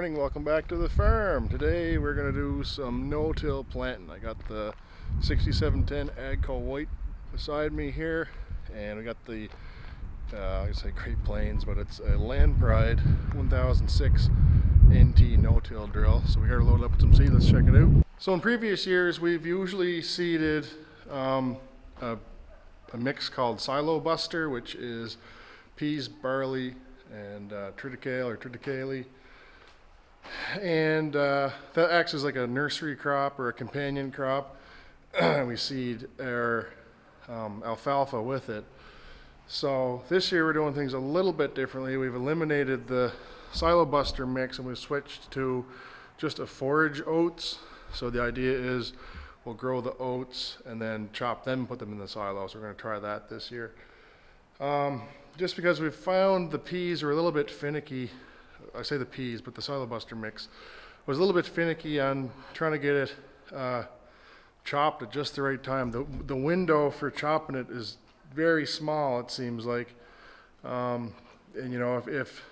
morning, welcome back to the farm. Today we're going to do some no-till planting. I got the 6710 Agco White beside me here, and we got the I say Great Plains, but it's a Landpride 1006 NT no-till drill. So we got to load up with some seed. Let's check it out. So in previous years we've usually seeded a mix called Silo Buster, which is peas, barley, and triticale, and that acts as like a nursery crop or a companion crop. We seed our alfalfa with it. So this year we're doing things a little bit differently. We've eliminated the Silo Buster mix and we've switched to just a forage oats. So the idea is we'll grow the oats and then chop them and put them in the silo. So we're going to try that this year. Just because we've found the peas are a little bit finicky. I say the peas, but the Silo Buster mix was a little bit finicky on trying to get it chopped at just the right time. The window for chopping it is very small, it seems like. And you know, if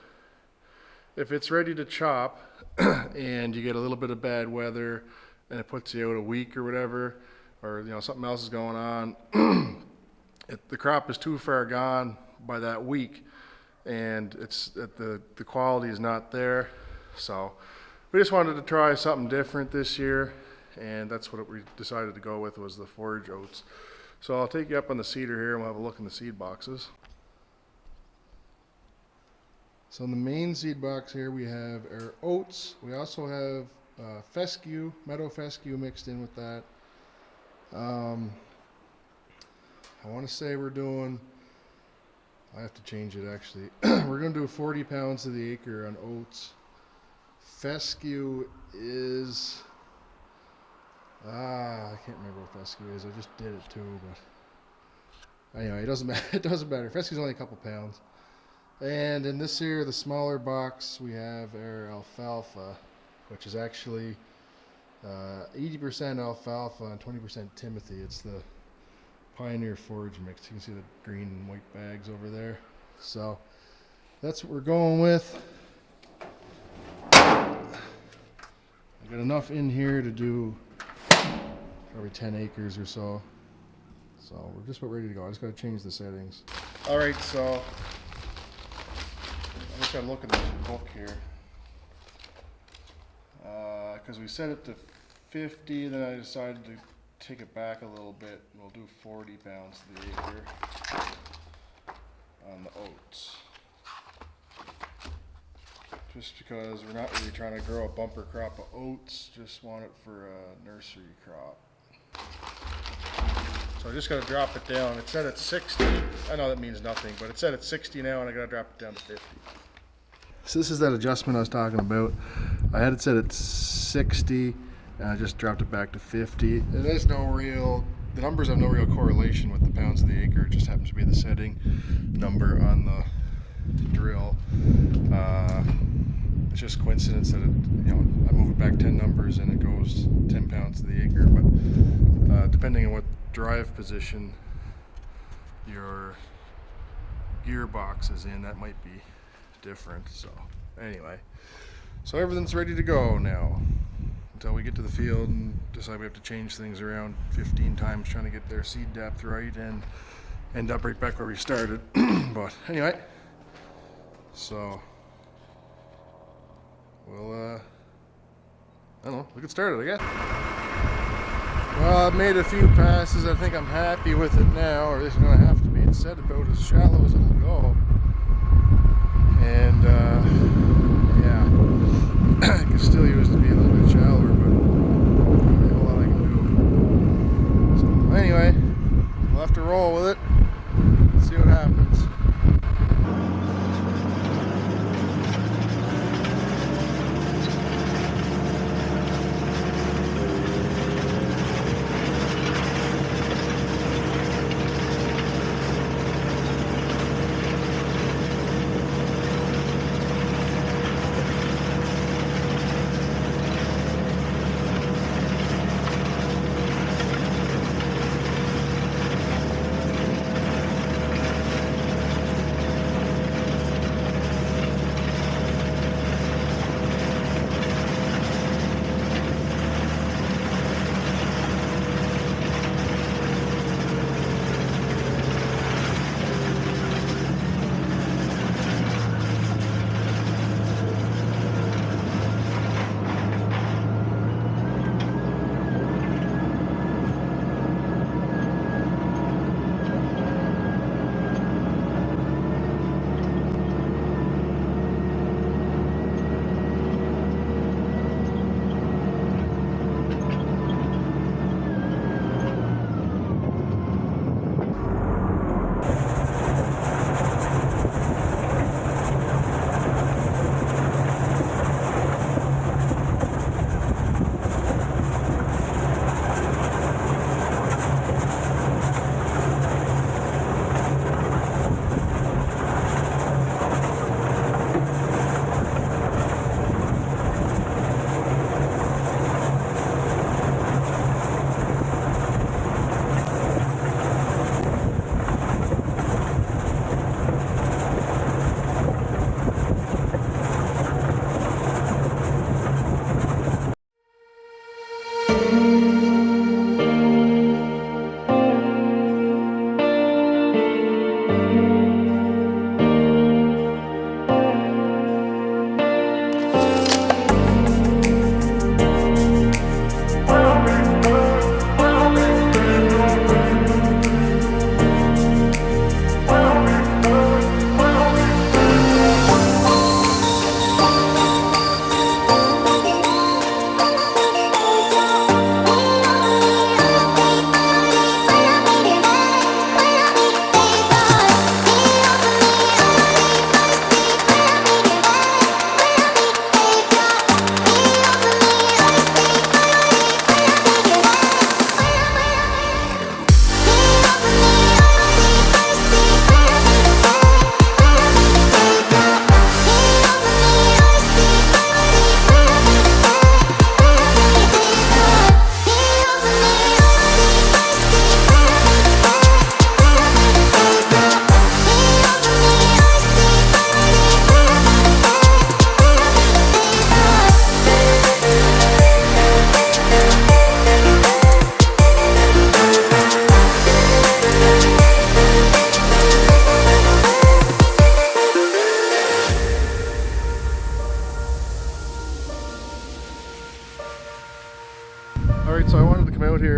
it's ready to chop and you get a little bit of bad weather and it puts you out a week or whatever, or you know something else is going on, the crop is too far gone by that week, and the quality is not there. So we just wanted to try something different this year, and that's what we decided to go with, was the forage oats. So I'll take you up on the seeder here and we'll have a look in the seed boxes. So in the main seed box here we have our oats. We also have fescue, meadow fescue mixed in with that. I want to say we're doing, I have to change it actually. We're going to do 40 pounds to the acre on oats. Fescue is, I can't remember what fescue is. I just did it too, but anyway, it doesn't matter. It doesn't matter. Fescue's only a couple pounds. And in this here, the smaller box, we have our alfalfa, which is actually 80% alfalfa and 20% Timothy. It's the Pioneer forage mix. You can see the green and white bags over there. So that's what we're going with. I got enough in here to do probably 10 acres or so. So we're just about ready to go. I just got to change the settings. All right, so I just got to look at this book here. Because we set it to 50, then I decided to take it back a little bit. We'll do 40 pounds to the acre on the oats. Just because we're not really trying to grow a bumper crop of oats, just want it for a nursery crop. So I just got to drop it down. It's set at 60. I know that means nothing, but it's set at 60 now, and I got to drop it down to 50. So this is that adjustment I was talking about. I had it set at 60. And I just dropped it back to 50. There's no real, the numbers have no real correlation with the pounds of the acre. It just happens to be the setting number on the drill. It's just coincidence that it, you know, I move it back 10 numbers and it goes 10 pounds to the acre. But depending on what drive position your gearbox is in, that might be different. So anyway, so everything's ready to go now, until we get to the field and decide we have to change things around 15 times trying to get their seed depth right and end up right back where we started. But anyway, so we'll I don't know, we'll get started, I guess. Well, I've made a few passes. I think I'm happy with it now, or at least I'm gonna have to be. It's set about as shallow as it'll go, and yeah, it could still use to be a little bit shallower, but not a whole lot I can do. So anyway, we'll have to roll with it, see what happens.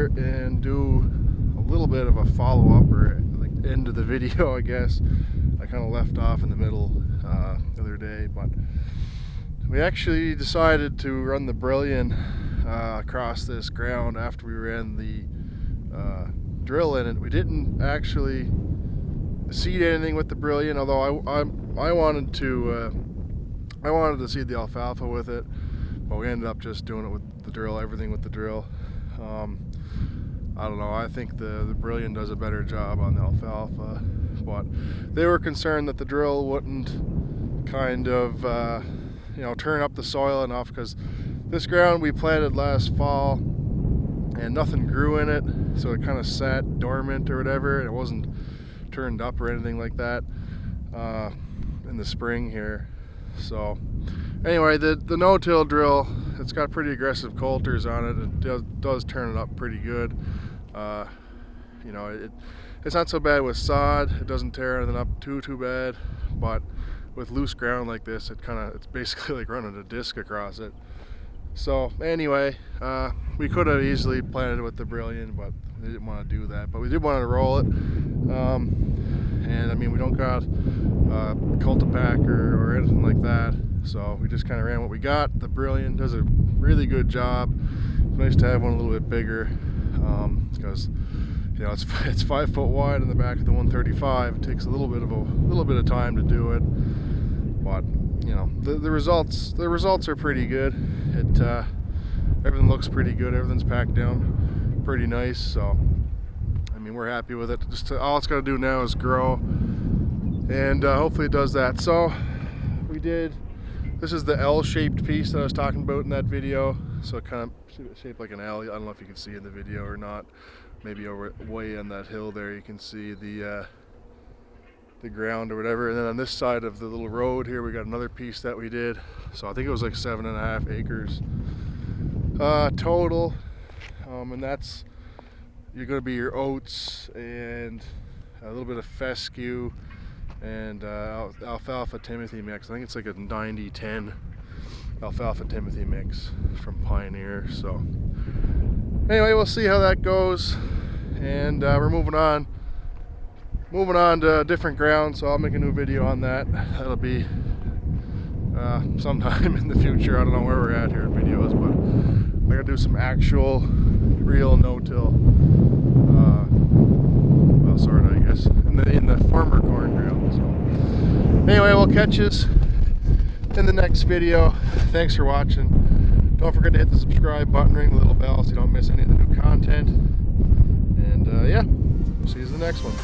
here and do a little bit of a follow-up, or like end of the video, I guess. I kind of left off in the middle the other day, but we actually decided to run the Brillion across this ground after we ran the drill in it. We didn't actually seed anything with the Brillion, although I wanted to seed the alfalfa with it, but we ended up just doing it with the drill, everything with the drill. I don't know, I think the Brillion does a better job on the alfalfa, but they were concerned that the drill wouldn't kind of turn up the soil enough, because this ground we planted last fall and nothing grew in it, so it kind of sat dormant or whatever, and it wasn't turned up or anything like that in the spring here. So anyway, the no-till drill, it's got pretty aggressive coulters on it. It does turn it up pretty good. It's not so bad with sod. It doesn't tear anything up too bad, but with loose ground like this, it's basically like running a disc across it. So anyway, we could have easily planted it with the Brillion, but we didn't want to do that. But we did want to roll it, and I mean, we don't got Cultipack or anything like that, so we just kind of ran what we got. The Brillion does a really good job. It's nice to have one a little bit bigger, because it's 5 foot wide in the back of the 135. It takes a little bit of time to do it, but the results are pretty good. Everything looks pretty good. Everything's packed down pretty nice. So I mean, we're happy with it. All it's got to do now is grow, and hopefully it does that. So this is the L-shaped piece that I was talking about in that video. So it kind of shaped like an L. I don't know if you can see in the video or not. Maybe over way on that hill there you can see the ground or whatever. And then on this side of the little road here, we got another piece that we did. So I think it was like 7.5 acres total, and that's you're going to be your oats and a little bit of fescue and alfalfa timothy mix. I think it's like a 90-10 alfalfa timothy mix from Pioneer. So anyway, we'll see how that goes, and we're moving on to different ground, so I'll make a new video on that. That'll be sometime in the future. I don't know where we're at here in videos, but I gotta do some actual real no-till, well, sort of, I guess, in the former corn ground. So anyway, we'll catch us in the next video. Thanks for watching. Don't forget to hit the subscribe button, ring the little bell so you don't miss any of the new content. And yeah, we'll see you in the next one.